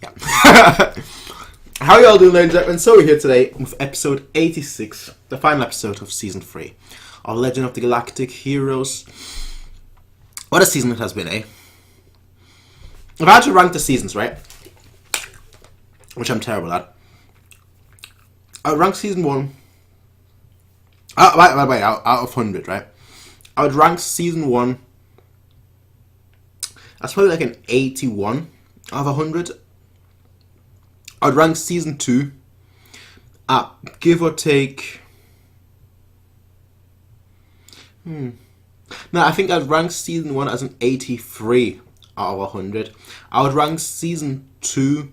Yeah. How are y'all doing, ladies and gentlemen? So we're here today with episode 86, the final episode of season 3 of Legend of the Galactic Heroes. What a season it has been, eh? If I had to rank the seasons, right, which I'm terrible at, I would rank season 1 out of 100, right? I would rank season 1, that's probably like an 81 out of 100. I would rank season 2 at give or take. No, I think I'd rank season 1 as an 83 out of 100. I would rank season 2.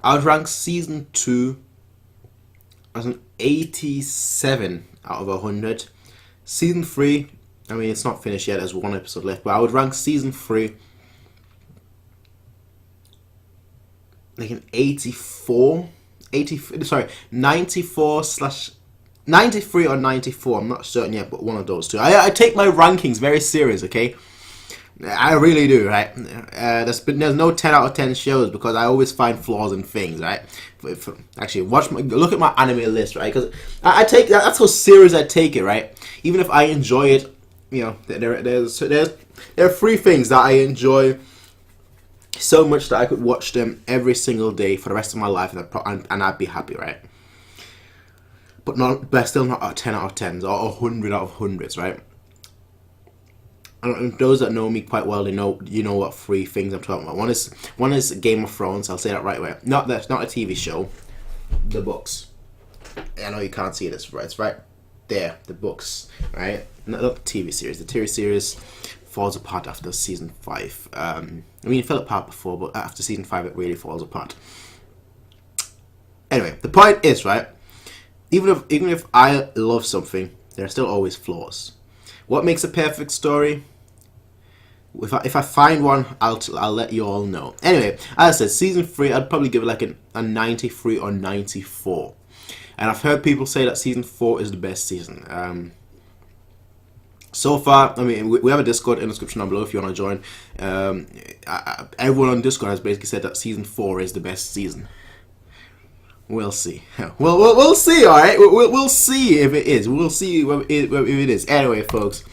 I would rank season 2 as an 87 out of 100. Season 3, I mean, it's not finished yet, there's one episode left, but I would rank season 3 like an 94, 94 slash 93 or 94, I'm not certain yet, but one of those two. I take my rankings very serious, okay? I really do, right? There's no 10 out of 10 shows because I always find flaws in things, right? Actually, look at my anime list, right? Because I take that's how serious I take it, right? Even if I enjoy it, you know, there are 3 things that I enjoy so much that I could watch them every single day for the rest of my life, and I'd be happy, right? But still not a 10 out of 10s or 100 out of 100s, right? And those that know me quite well, you know what 3 things I'm talking about. One is Game of Thrones. I'll say that right away. Not a TV show. The books. I know you can't see this, right? It's right there. The books, right? Not the TV series. The TV series falls apart after season 5. I mean, it fell apart before, but after season 5, it really falls apart. Anyway, the point is, right? Even if I love something, there are still always flaws. What makes a perfect story? If I find one, I'll let you all know. Anyway, as I said, season 3, I'd probably give it like a 93 or 94. And I've heard people say that season 4 is the best season. So far, I mean, we have a Discord in the description down below if you want to join. Everyone on Discord has basically said that season 4 is the best season. We'll see. We'll see, alright? We'll see if it is. We'll see if it is. Anyway, folks,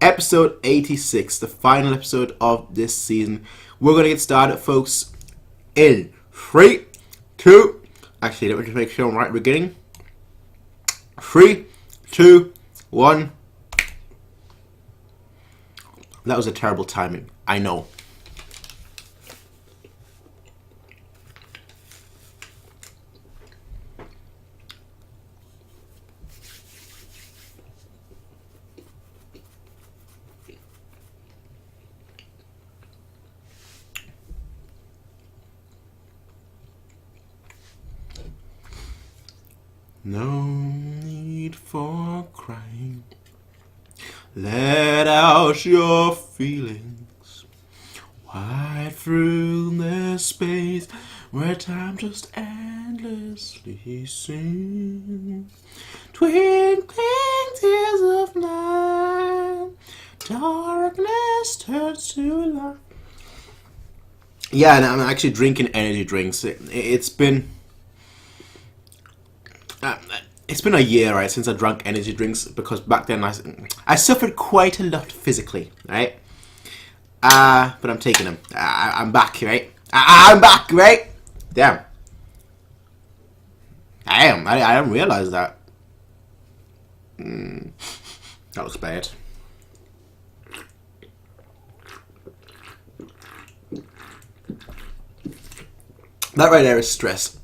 episode 86, the final episode of this season. We're going to get started, folks, in 3, 2... Actually, let me just make sure I'm right at the beginning. 3, 2, 1... That was a terrible timing. I know. No need for crying. Let out your feelings. Wide through the space where time just endlessly sings. Twinkling tears of light. Darkness turns to light. Yeah, and I'm actually drinking energy drinks. It's been a year, right, since I drank energy drinks, because back then I suffered quite a lot physically, right? But I'm taking them. I'm back, right? I'm back, right? Damn. I am. I didn't realize that. That looks bad. That right there is stress.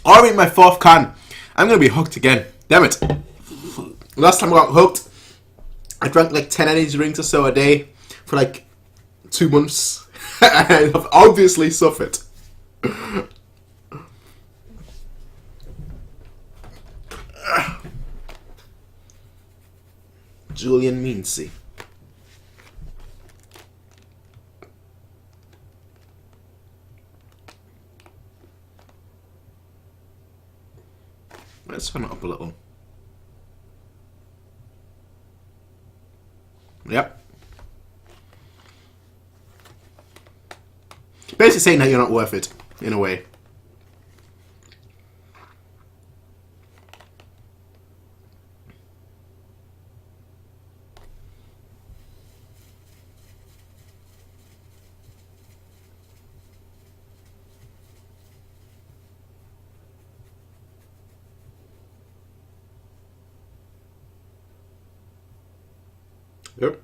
Already my 4th can. I'm gonna be hooked again. Damn it. Last time I got hooked, I drank like 10 energy drinks or so a day for like 2 months. And I've obviously suffered. Julian Meansey. Let's turn it up a little. Yep. Basically saying that you're not worth it, in a way. Yep.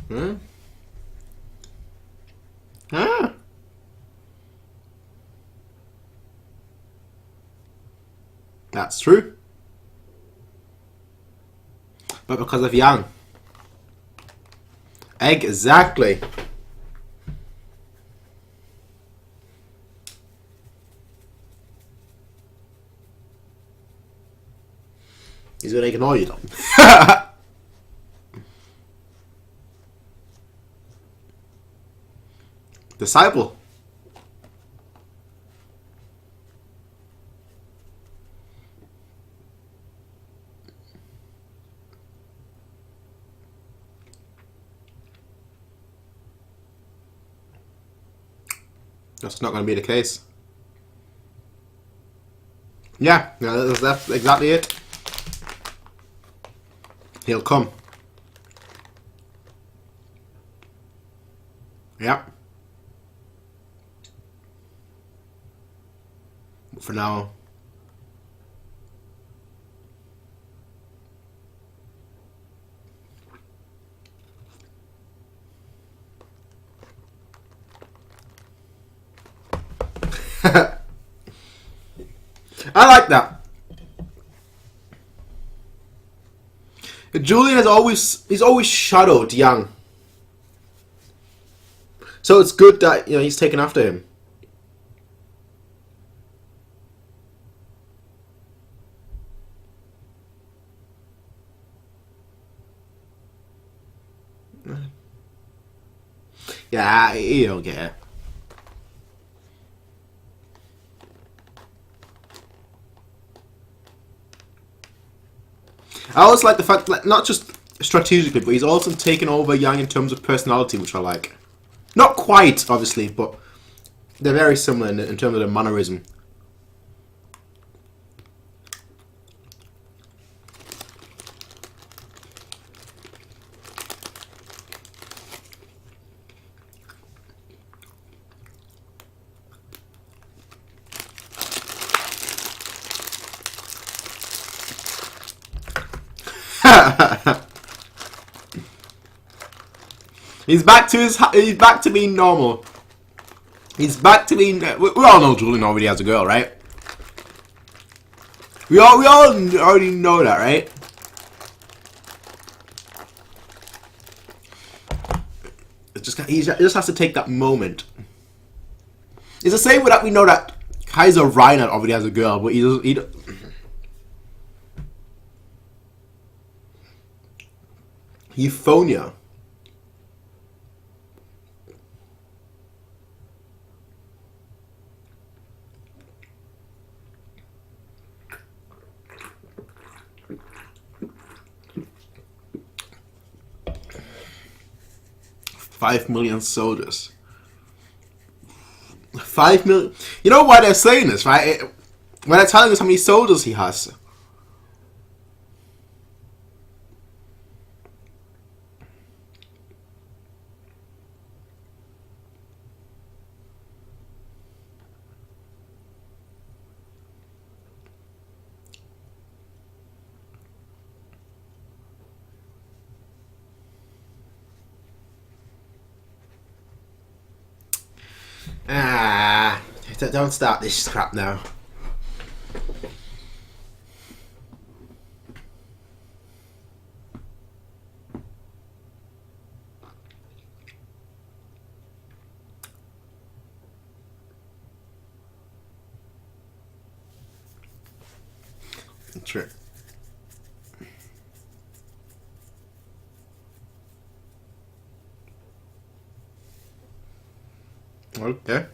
Hmm? Ah. That's true. But because of Yang. Exactly. He's gonna ignore you though. Disciple. That's not going to be the case. Yeah, that's exactly it. He'll come. Yeah. But for now. I like that. Julian he's always shadowed Yang. So it's good that he's taken after him. Yeah, he'll get it. I always like the fact that not just strategically, but he's also taken over Yang in terms of personality, which I like. Not quite, obviously, but they're very similar in terms of their mannerism. He's back to being normal. He's back to being. We all know Julian already has a girl, right? We all already know that, right? He just has to take that moment. It's the same with that we know that Kaiser Reinhardt already has a girl, but he Euphonia. $5 million soldiers. 5 million. You know why they're saying this, right? When they're telling us how many soldiers he has. Don't start this crap now. True. Okay.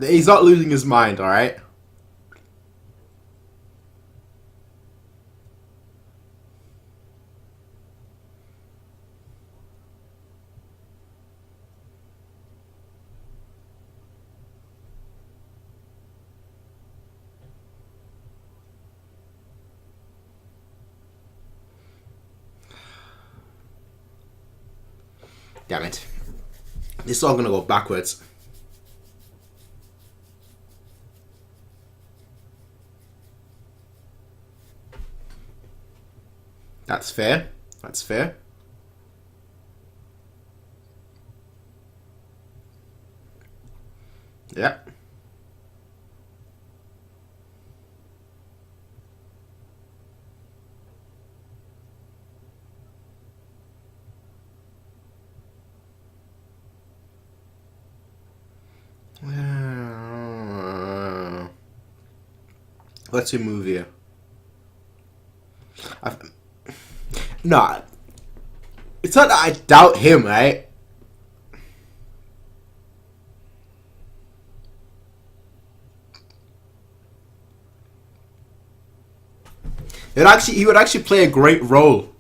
He's not losing his mind, alright? Damn it. This is all gonna go backwards. That's fair. That's fair. Yeah. Let's move here. No, it's not that I doubt him, right? He would actually play a great role.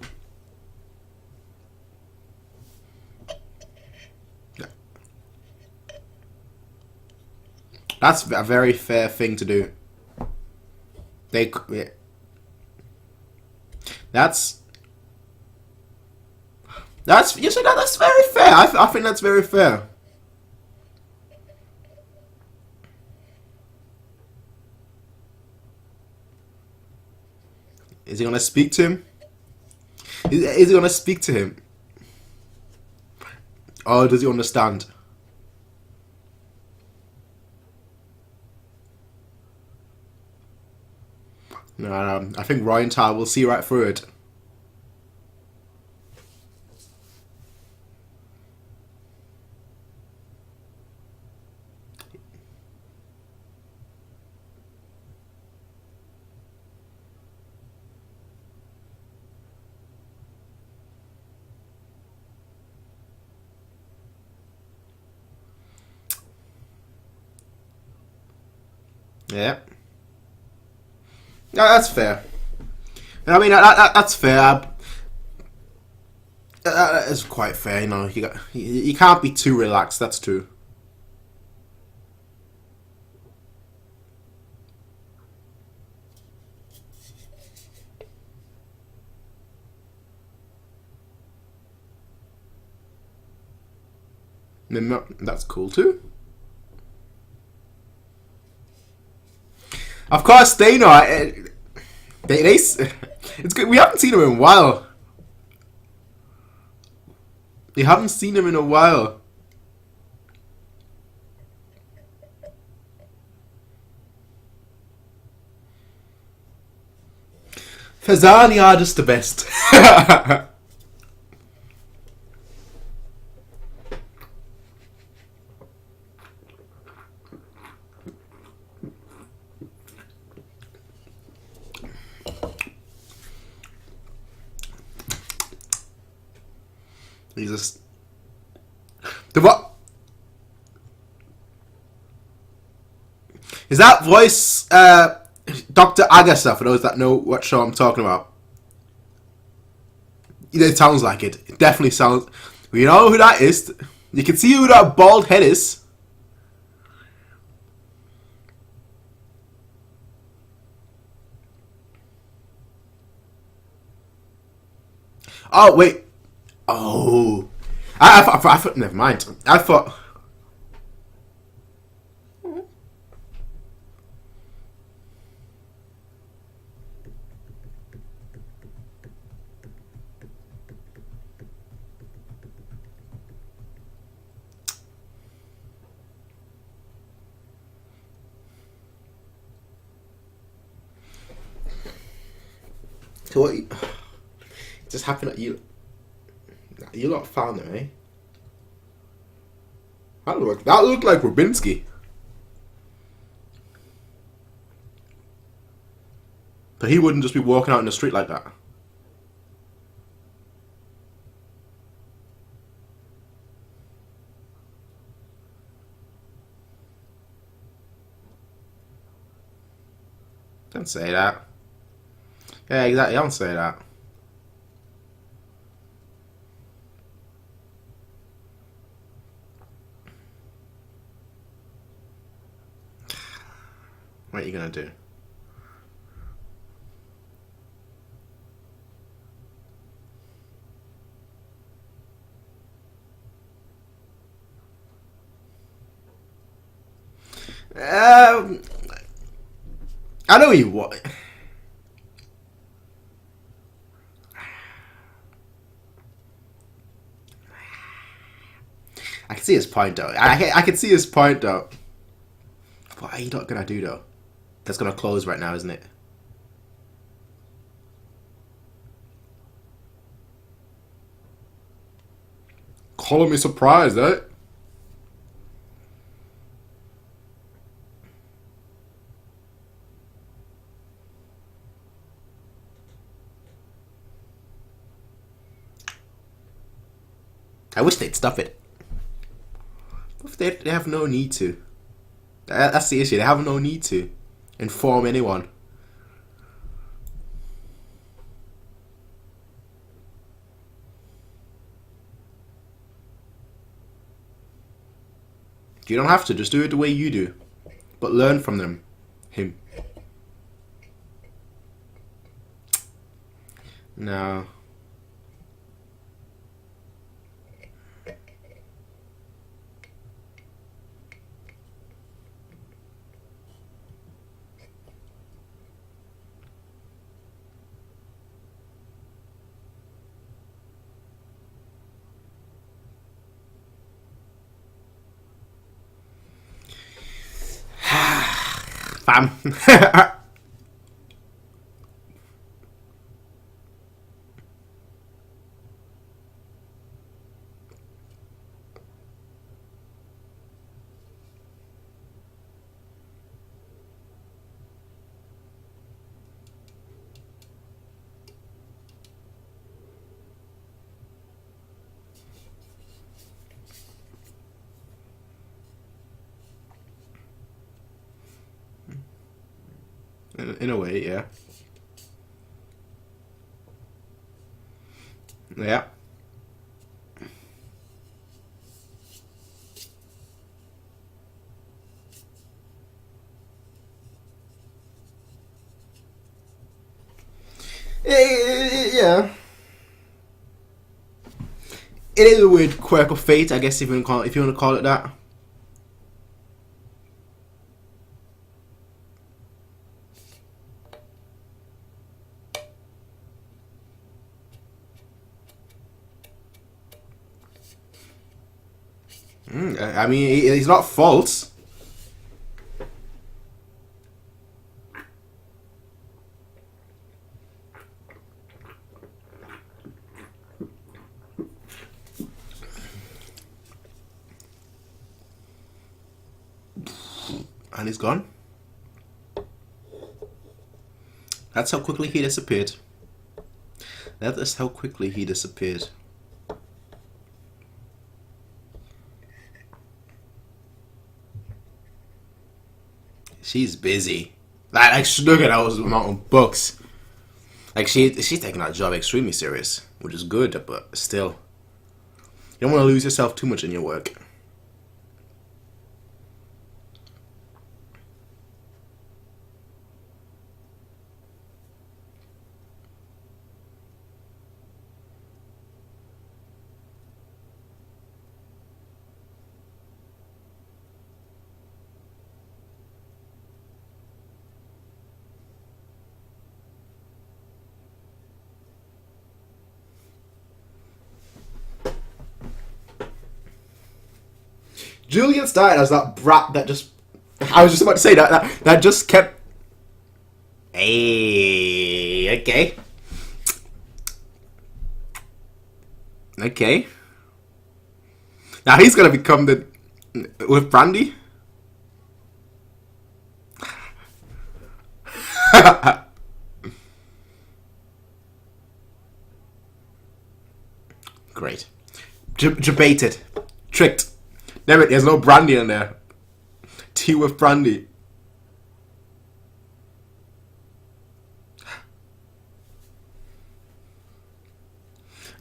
That's a very fair thing to do. Yeah. That's you said that's very fair. I think that's very fair. Is he gonna speak to him? Is he gonna speak to him? Or does he understand? No, I think Ryan will see right through it. Yeah. No, that's fair. I mean, that's fair. That is quite fair, you know. You can't be too relaxed. That's true. That's cool too. Of course, they know. It's good. We haven't seen him in a while. We haven't seen him in a while. Fazani are just the best. Jesus. The what? Is that voice Dr. Agasa, for those that know what show I'm talking about? It sounds like it. It definitely sounds... You know who that is. You can see who that bald head is. Oh, wait. Oh. I thought... Never mind. I thought... So what? It just happened at you. Nah. You lot found it, eh? That looked like Rubinsky. But he wouldn't just be walking out in the street like that. Don't say that. Yeah, exactly. Don't say that. What are you gonna do? I know you what. I can see his point though. I can see his point though. What are you not gonna do though? That's gonna close right now, isn't it? Calling me surprised, eh? I wish they'd stop it. They have no need to. That's the issue. They have no need to inform anyone. You don't have to. Just do it the way you do. But learn from them. Him. No. Fam. In a way, yeah. Yeah. Yeah. It is a weird quirk of fate, I guess, if you want to call it that. I mean, he's not false. And he's gone. That's how quickly he disappeared. That is how quickly he disappeared. She's busy. Like look at those amount of books. Like she's taking that job extremely serious, which is good, but still, you don't want to lose yourself too much in your work. Julian started as that brat that just... I was just about to say that just kept... Hey, okay. Okay. Now he's gonna become the with Brandy. Great. Debated. Tricked. Damn it, there's no Brandy in there. Tea with Brandy.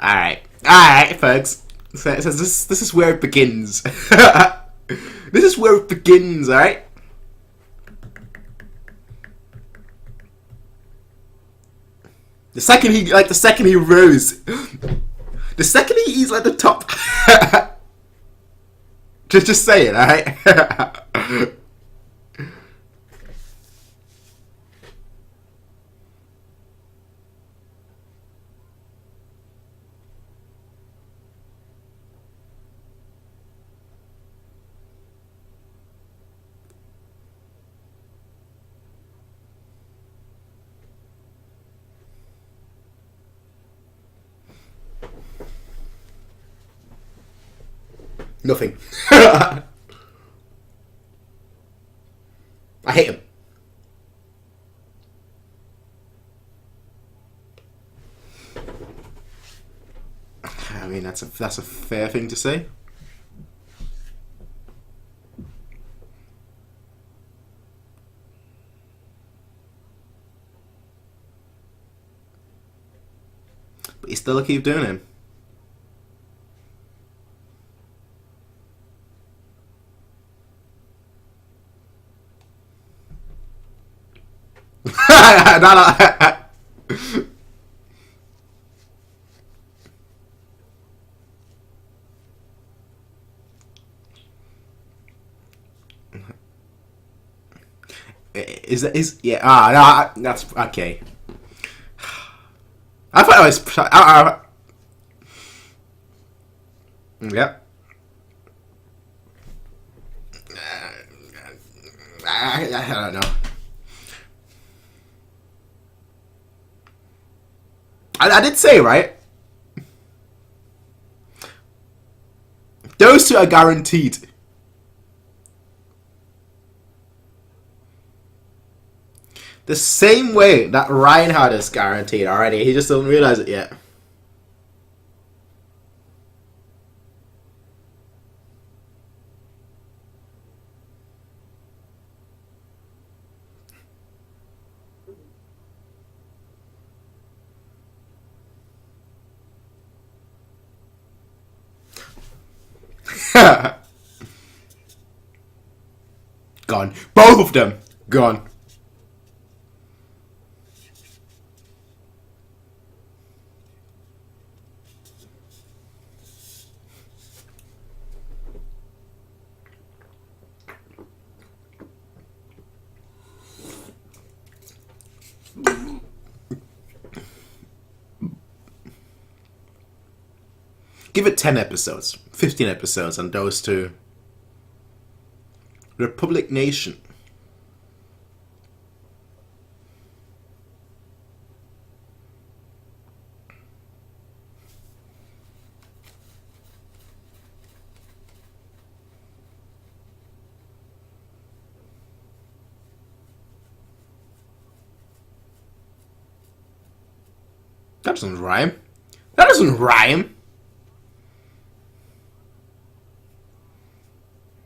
Alright, folks. So this is where it begins. This is where it begins, alright? The second he rose, the second he's like the top. just say it, alright? Nothing. I hate him. I mean, that's a fair thing to say. But you still keep doing him. No. Is yeah, no, that's okay. I thought I was yep. I don't know. I did say, right? Those two are guaranteed. The same way that Reinhardt is guaranteed already. He just doesn't realize it yet. Gone. Both of them. Gone. Give it 10 episodes, 15 episodes, and those two. Republic Nation. That doesn't rhyme. That doesn't rhyme.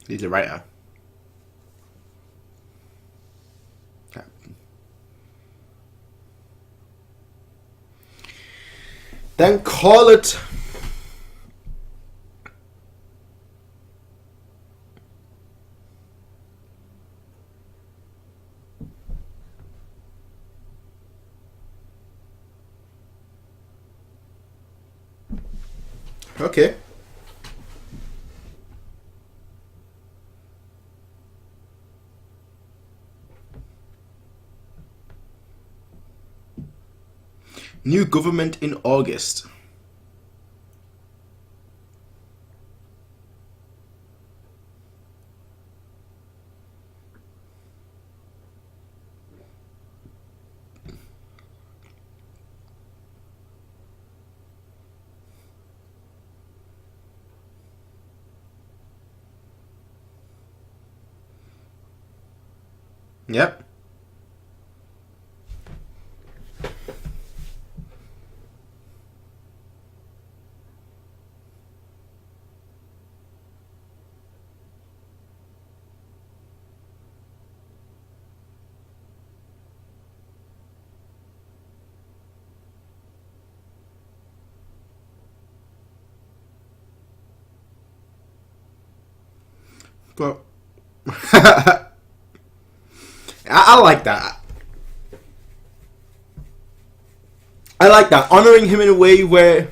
He's the writer. Then call it. Okay. New government in August. Yep. But I like that. I like that, honoring him in a way where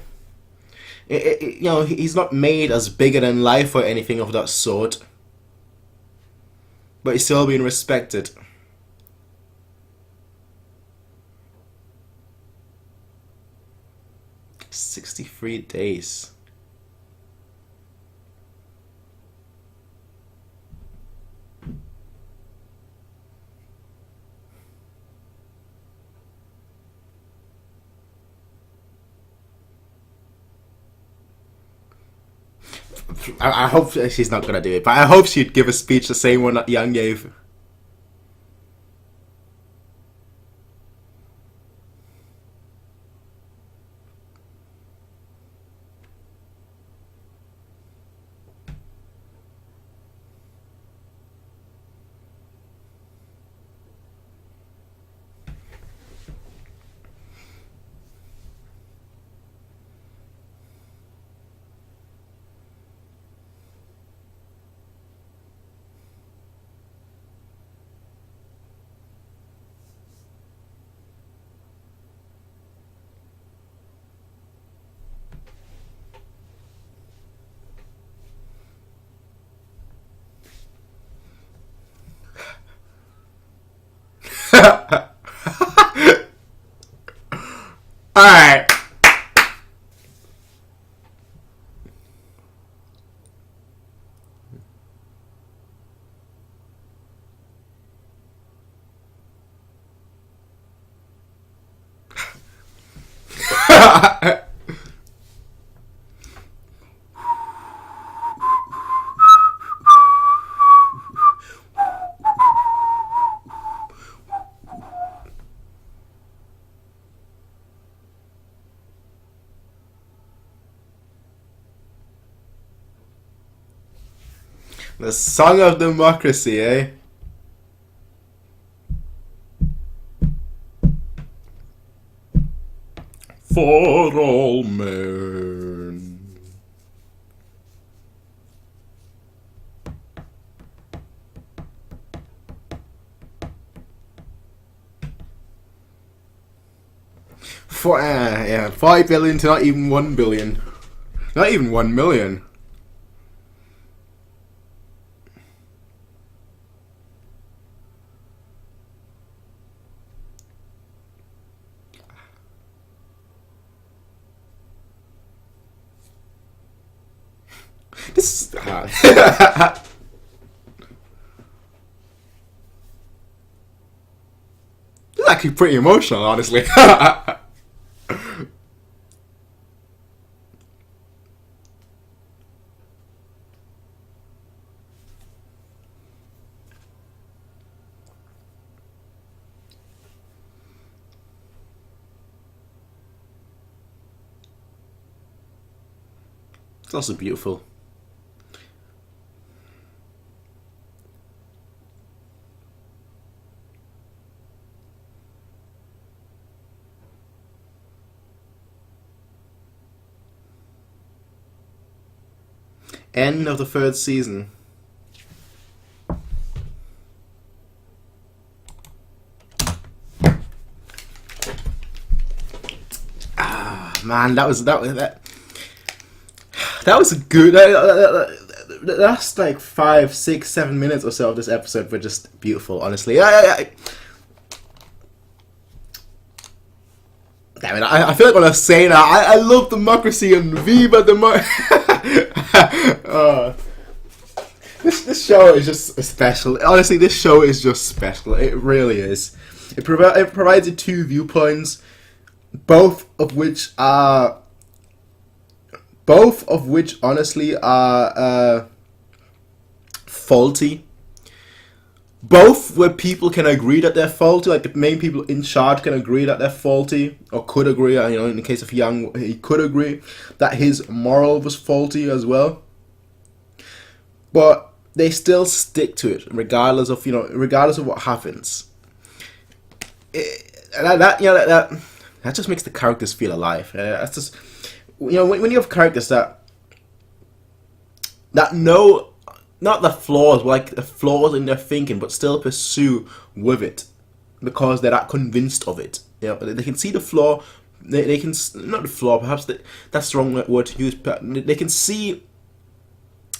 you know, he's not made as bigger than life or anything of that sort, but he's still being respected. $63 days. I hope she's not gonna do it, but I hope she'd give a speech the same one that Young gave. Alright. The Song of Democracy, eh? For all men. Yeah, 5 billion to not even 1 billion. Not even 1 million. This is hard. This is actually pretty emotional, honestly. It's also beautiful. End of the 3rd season. Ah, man, that was a good. That's like 5, 6, 7 minutes or so of this episode were just beautiful. Honestly, damn it, I feel like when I say that, I love democracy and Viva This show is just special. Honestly, this show is just special. It really is. It provides you 2 viewpoints, both of which honestly are faulty. both where people can agree that they're faulty, like the main people in charge can agree that they're faulty, or could agree, you know, in the case of Yang, he could agree that his moral was faulty as well. But they still stick to it, regardless of, you know, regardless of what happens. That just makes the characters feel alive. That's just, you know, when you have characters that know not the flaws, but like the flaws in their thinking, but still pursue with it because they're not convinced of it. You know, they can see the flaw. They can, not the flaw, perhaps that's the wrong word to use. But they can see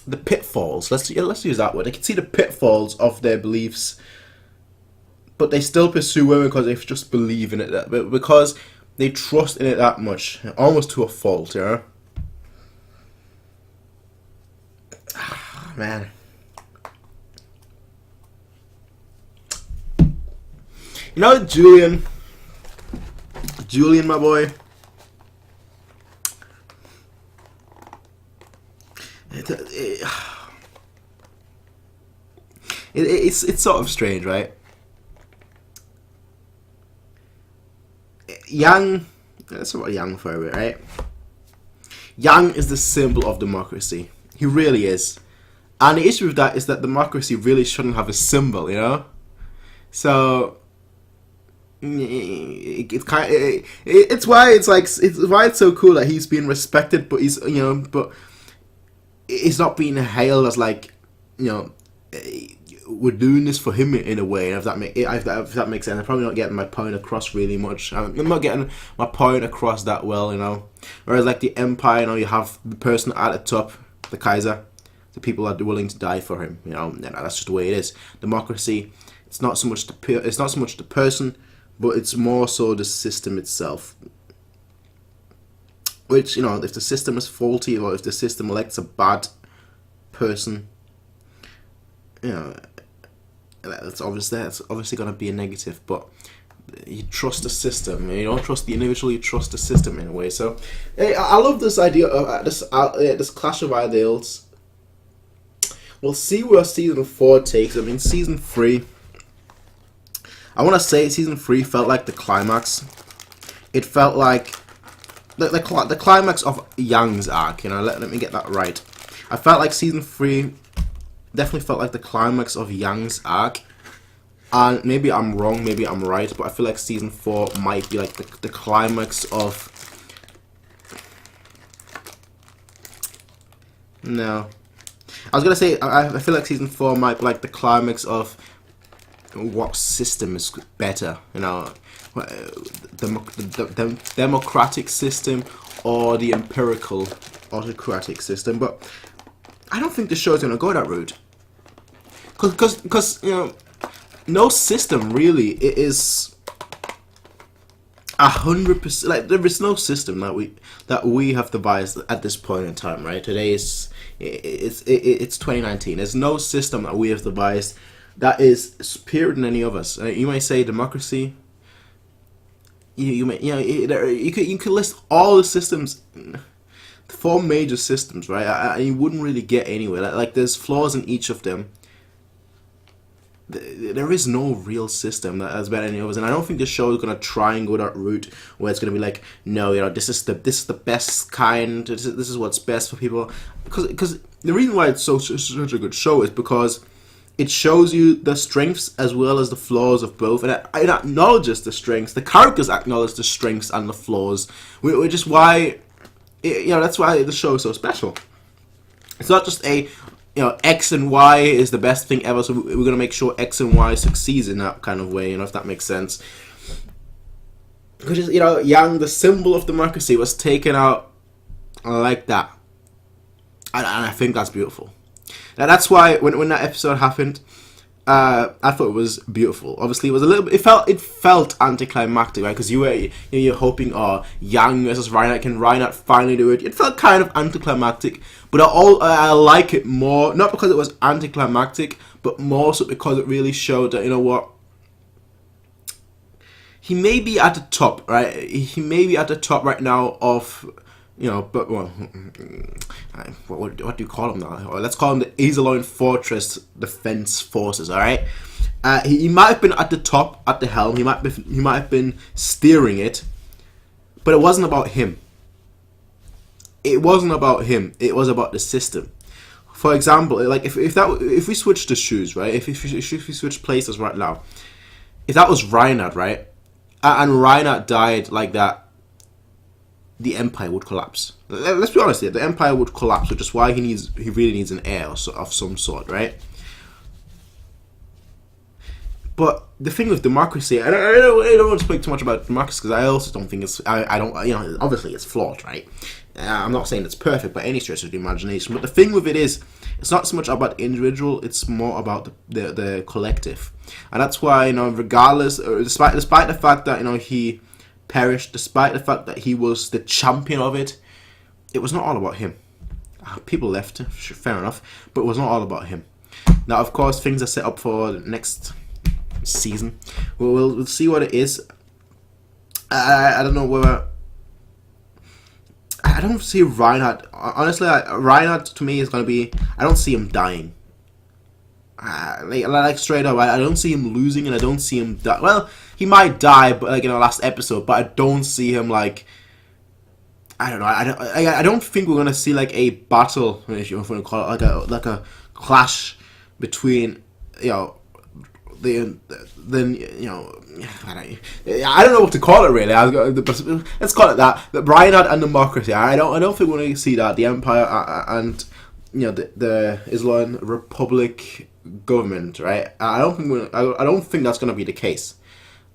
the pitfalls. Let's use that word. They can see the pitfalls of their beliefs, but they still pursue it because they just believe in it. Because they trust in it that much, almost to a fault. You know. Man, you know Julian, my boy. It's sort of strange, right? Yang, that's about Yang for a bit, right? Yang is the symbol of democracy. He really is. And the issue with that is that democracy really shouldn't have a symbol, you know. So it's why it's so cool that he's being respected, but he's, you know, but it's not being hailed as like, you know, we're doing this for him in a way. If that makes sense, I'm probably not getting my point across really much. I'm not getting my point across that well, you know. Whereas like the Empire, you know, you have the person at the top, the Kaiser. The people are willing to die for him, you know. That's just the way it is. Democracy, it's not so much the person, but it's more so the system itself. Which, you know, if the system is faulty or if the system elects a bad person, you know, that's obviously going to be a negative. But you trust the system, you don't trust the individual. You trust the system in a way. So, I love this idea of this clash of ideals. We'll see where season 4 takes. I mean, season 3. I want to say season 3 felt like the climax. It felt like the climax of Yang's arc. You know, let me get that right. I felt like season 3 definitely felt like the climax of Yang's arc. And maybe I'm wrong, maybe I'm right, but I feel like season 4 might be like the climax of. No. I was gonna say I feel like season 4 might be like the climax of what system is better, you know, the democratic system or the empirical autocratic system. But I don't think the show is gonna go that route, because you know, no system really is 100%. Like, there is no system that we have devised at this point in time, right? Today is it's 2019. There's no system that we have devised that is superior than any of us. You may say democracy. You could list all the systems, the 4 major systems, right? You wouldn't really get anywhere. Like there's flaws in each of them. There is no real system that has better than any of us, and I don't think the show is gonna try and go that route where it's gonna be like, no, you know, this is the best kind. This is what's best for people. Because the reason why it's such a good show is because it shows you the strengths as well as the flaws of both, and it acknowledges the strengths. The characters acknowledge the strengths and the flaws, which is why, you know, that's why the show is so special. It's not just a, you know, X and Y is the best thing ever, so we're gonna make sure X and Y succeeds in that kind of way, you know, if that makes sense. Because, you know, Yang, the symbol of democracy, was taken out like that, and I think that's beautiful. Now that's why when that episode happened, I thought it was beautiful. Obviously, it was a little bit. It felt anticlimactic, right? Because you're hoping, oh, Yang versus Reinhardt, can Reinhardt finally do it? It felt kind of anticlimactic, but I like it more, not because it was anticlimactic, but more so because it really showed that, you know what, he may be at the top, right? He may be at the top right now of, you know, but well, what do you call him now? Or let's call him the Azeline Fortress Defense Forces, all right? He might have been at the top, at the helm. He might have been steering it, but it wasn't about him. It wasn't about him. It was about the system. For example, like if we switch the shoes, right? If we switch places right now, if that was Reinhardt, right, and Reinhardt died like that, the Empire would collapse. Let's be honest here. The Empire would collapse, which is why he really needs an heir of some sort, right? But the thing with democracy, I don't want to speak too much about democracy because I also don't think I don't, obviously it's flawed, right? I'm not saying it's perfect by any stretch of the imagination, but the thing with it is, it's not so much about the individual, it's more about the collective. And that's why, regardless, or despite the fact that, he perished, despite the fact that he was the champion of it, it was not all about him. People left, fair enough, but it was not all about him. Now, of course, things are set up for the next season. We'll see what it is. I don't know whether... I don't see Reinhardt. Honestly, Reinhardt to me is going to be... I don't see him dying. Like straight up, I don't see him losing, and I don't see him die. Well, he might die, but like in the last episode, but I don't see him like... I don't know. I don't think we're going to see like a battle, if you want to call it, like a clash between, I don't know what to call it really. Let's call it that. The Reinhardt and democracy. I don't think we're going to see that. The Empire and the Islam Republic government, right? I don't think that's going to be the case.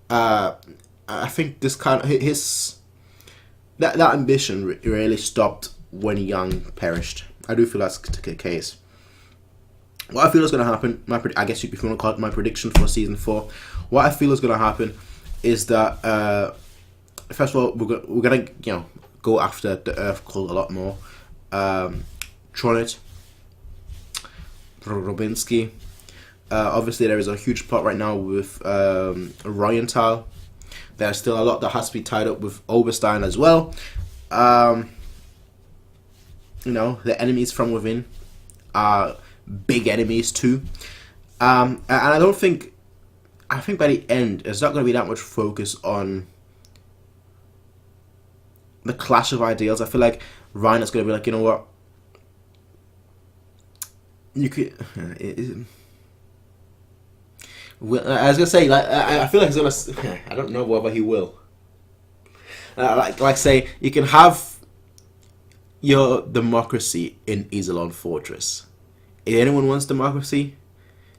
I think this kind of that ambition really stopped when Yang perished. I do feel that's the case. What I feel is going to happen, I guess if you want to call it my prediction for season 4, what I feel is going to happen is that first of all we're going to go after the Earth Cult a lot more. Tronit, Robinsky. Obviously, there is a huge plot right now with Royenthal. There's still a lot that has to be tied up with Oberstein as well. The enemies from within are big enemies too, and I think by the end there's not going to be that much focus on the clash of ideals. I feel like Reinhardt's going to be like, you know what, you could. I was gonna say, like, I feel like he's gonna. I don't know whether he will. Like say, you can have your democracy in Iserlohn Fortress. If anyone wants democracy,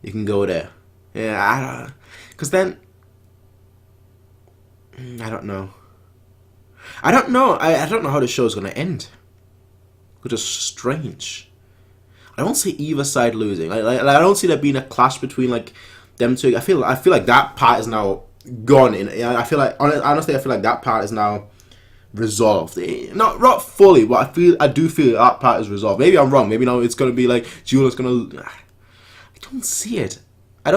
you can go there. Yeah, because then I don't know. I don't know how the show is gonna end, which is strange. I don't see either side losing. I don't see there being a clash between like them two. I feel like that part is now gone. I feel like honestly, I feel like that part is now resolved. Not fully, but I do feel that part is resolved. Maybe I'm wrong. Maybe now it's gonna be like Julia's gonna. I don't see it. I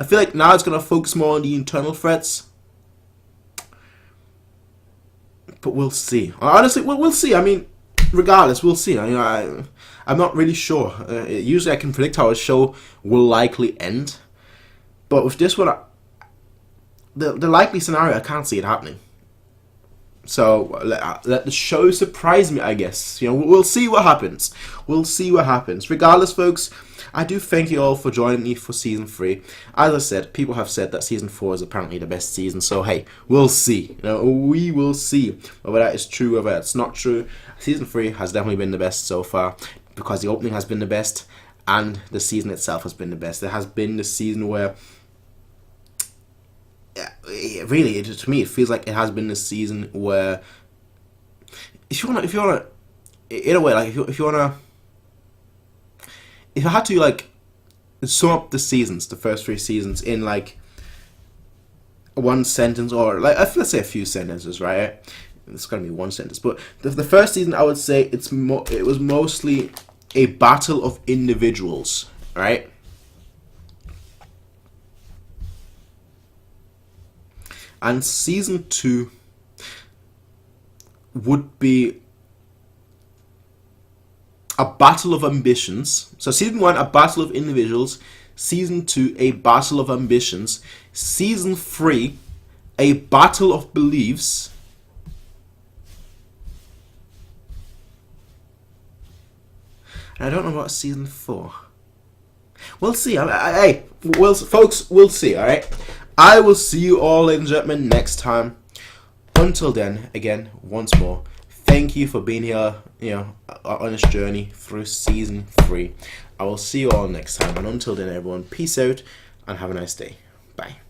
feel like now it's gonna focus more on the internal threats. But we'll see. Honestly, we'll see. I mean, regardless, we'll see. I'm not really sure. Usually I can predict how a show will likely end. But with this one, the likely scenario, I can't see it happening. So let the show surprise me, I guess. We'll see what happens. Regardless, folks, I do thank you all for joining me for season 3. As I said, people have said that season 4 is apparently the best season. So hey, we'll see. We will see whether that is true, whether that's not true. Season 3 has definitely been the best so far because the opening has been the best and the season itself has been the best. It has been the season where, to me, it feels like it has been the season where, if you wanna, in a way, like if I had to like sum up the seasons, the first 3 seasons in like one sentence, or like let's say a few sentences, right? It's gonna be one sentence, but the first season, I would say it was mostly a battle of individuals, right? And season 2 would be a battle of ambitions. So season 1, a battle of individuals. Season 2, A Battle of Ambitions. Season 3, A Battle of Beliefs. And I don't know about Season 4. We'll see. Hey, folks, we'll see, alright? I will see you all, ladies and gentlemen, next time. Until then, again, once more, thank you for being here, on this journey through Season 3. I will see you all next time. And until then, everyone, peace out and have a nice day. Bye.